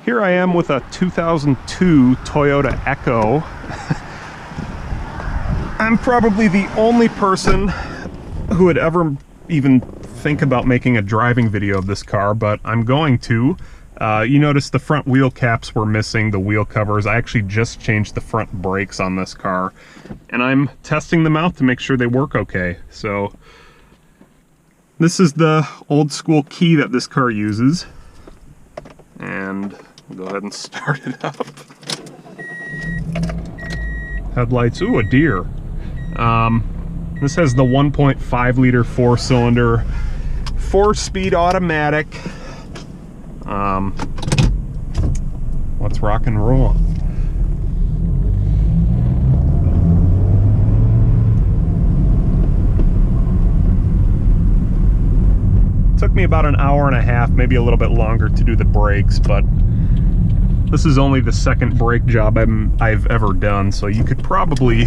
Here I am with a 2002 Toyota Echo. I'm probably the only person who would ever even think about making a driving video of this car, but I'm going to. You notice the front wheel caps were missing, the wheel covers. I actually just changed the front brakes on this car, and I'm testing them out to make sure they work okay. So this is the old school key that this car uses, and we'll go ahead and start it up. Headlights, ooh, a deer. This has the 1.5 liter 4-cylinder, 4-speed automatic. Let's rock and roll. Took me about an hour and a half, maybe a little bit longer to do the brakes, but this is only the second brake job I've ever done, so you could probably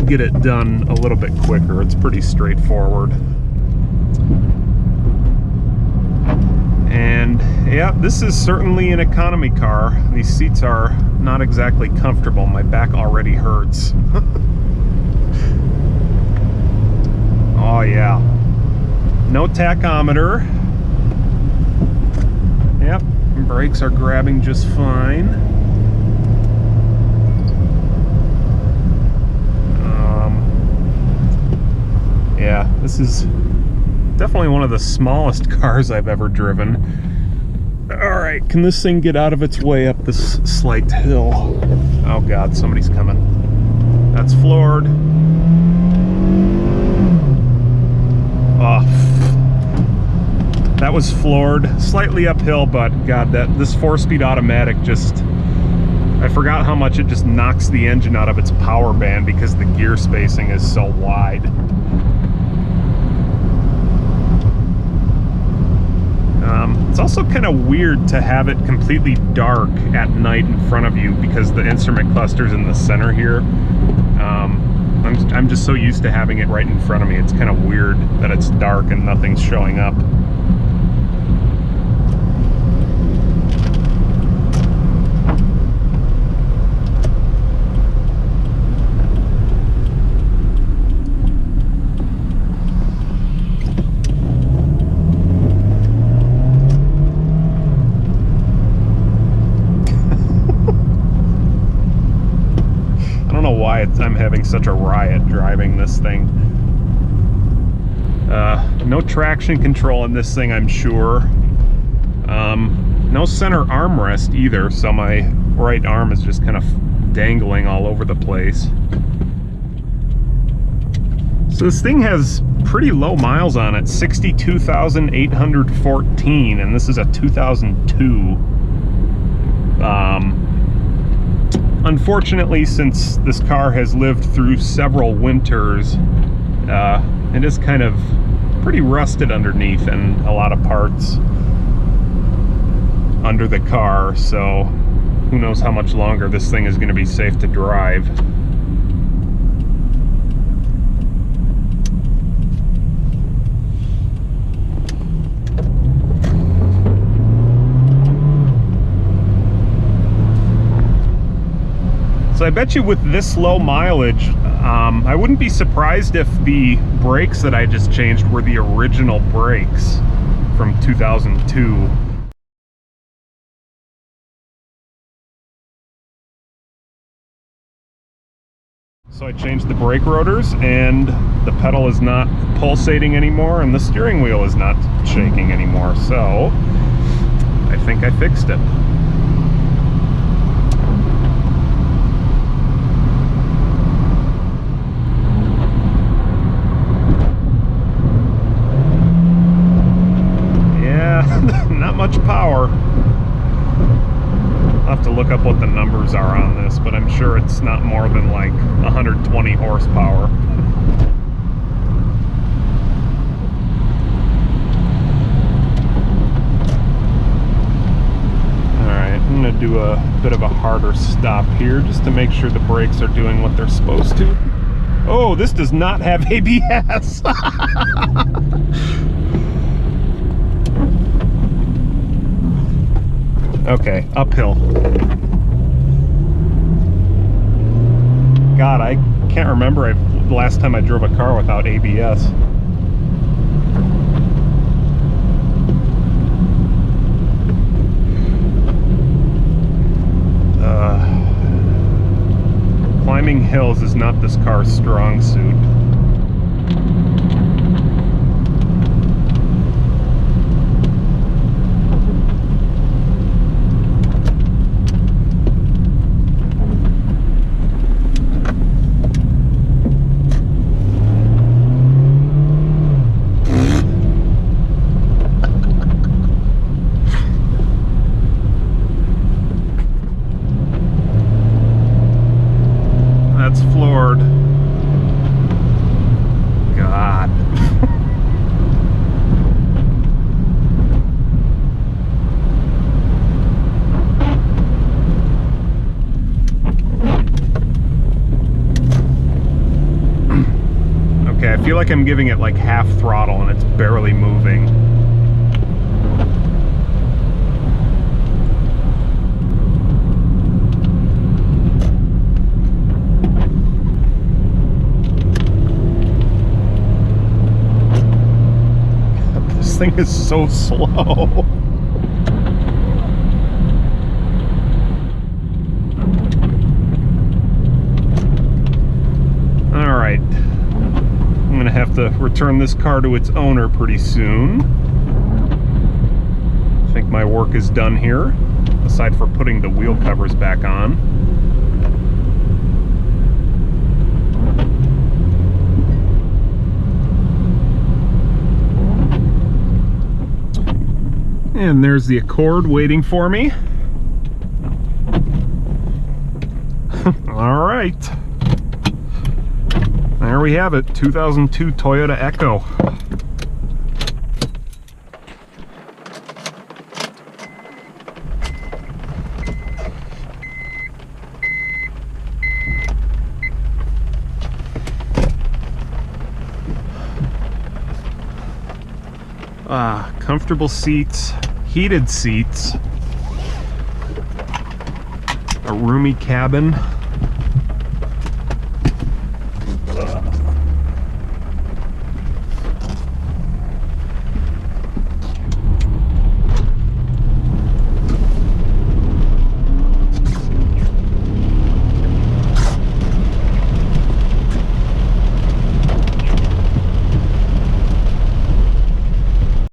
get it done a little bit quicker. It's pretty straightforward. And yeah, this is certainly an economy car. These seats are not exactly comfortable. My back already hurts. Oh yeah. No tachometer. Yep, brakes are grabbing just fine. Yeah, this is definitely one of the smallest cars I've ever driven. All right, can this thing get out of its way up this slight hill? Oh God, somebody's coming. That's floored. Oh, that was floored. Slightly uphill, but God, this 4-speed automatic just, I forgot how much it just knocks the engine out of its power band because the gear spacing is so wide. It's also kind of weird to have it completely dark at night in front of you because the instrument cluster's in the center here. I'm just so used to having it right in front of me. It's kind of weird that it's dark and nothing's showing up. I'm having such a riot driving this thing. No traction control in this thing, I'm sure. No center armrest either, so my right arm is just kind of dangling all over the place. So this thing has pretty low miles on it, 62,814, and this is a 2002. Unfortunately, since this car has lived through several winters, it is kind of pretty rusted underneath and a lot of parts under the car, so who knows how much longer this thing is going to be safe to drive. So I bet you with this low mileage, I wouldn't be surprised if the brakes that I just changed were the original brakes from 2002. So I changed the brake rotors and the pedal is not pulsating anymore and the steering wheel is not shaking anymore. So I think I fixed it. Not much power. I'll have to look up what the numbers are on this, but I'm sure it's not more than like 120 horsepower. Alright, I'm going to do a bit of a harder stop here just to make sure the brakes are doing what they're supposed to. Oh, this does not have ABS! Okay, uphill. God, I can't remember the last time I drove a car without ABS. Climbing hills is not this car's strong suit. That's floored. God. Okay, I feel like I'm giving it like half throttle and it's barely moving. This thing is so slow. All right, I'm gonna have to return this car to its owner pretty soon. I think my work is done here, aside for putting the wheel covers back on. And there's the Accord waiting for me. All right. There we have it, 2002 Toyota Echo. Comfortable seats, heated seats, a roomy cabin.